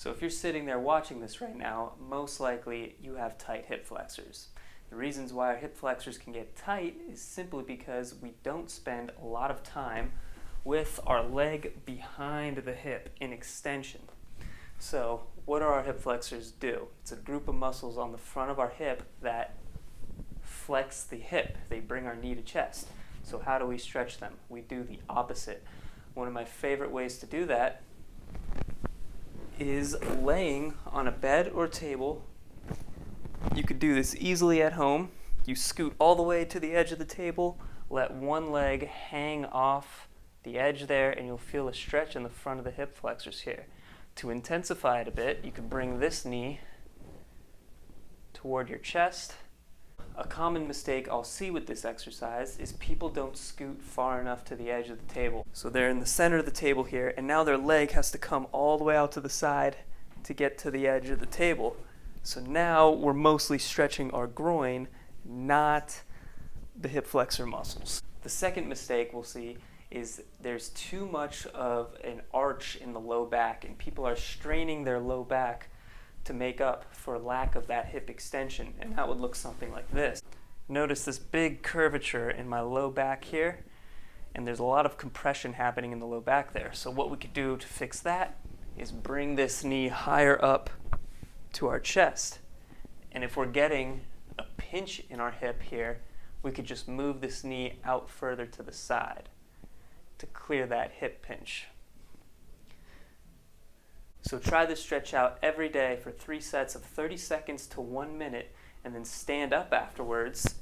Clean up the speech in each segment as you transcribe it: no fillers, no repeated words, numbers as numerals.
So if you're sitting there watching this right now, most likely you have tight hip flexors. The reasons why our hip flexors can get tight is simply because we don't spend a lot of time with our leg behind the hip in extension. So what do our hip flexors do? It's a group of muscles on the front of our hip that flex the hip. They bring our knee to chest. So how do we stretch them? We do the opposite. One of my favorite ways to do that is laying on a bed or table. You could do this easily at home. You scoot all the way to the edge of the table, let one leg hang off the edge there, and you'll feel a stretch in the front of the hip flexors here. To intensify it a bit, you can bring this knee toward your chest. A common mistake I'll see with this exercise is people don't scoot far enough to the edge of the table. So they're in the center of the table here, and now their leg has to come all the way out to the side to get to the edge of the table. So now we're mostly stretching our groin, not the hip flexor muscles. The second mistake we'll see is there's too much of an arch in the low back, and people are straining their low back to make up for lack of that hip extension, and that would look something like this. Notice this big curvature in my low back here, and there's a lot of compression happening in the low back there. So what we could do to fix that is bring this knee higher up to our chest. And if we're getting a pinch in our hip here, we could just move this knee out further to the side to clear that hip pinch. So try this stretch out every day for 3 sets of 30 seconds to 1 minute, and then stand up afterwards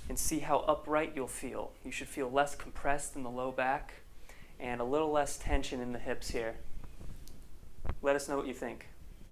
and see how upright you'll feel. You should feel less compressed in the low back and a little less tension in the hips here. Let us know what you think.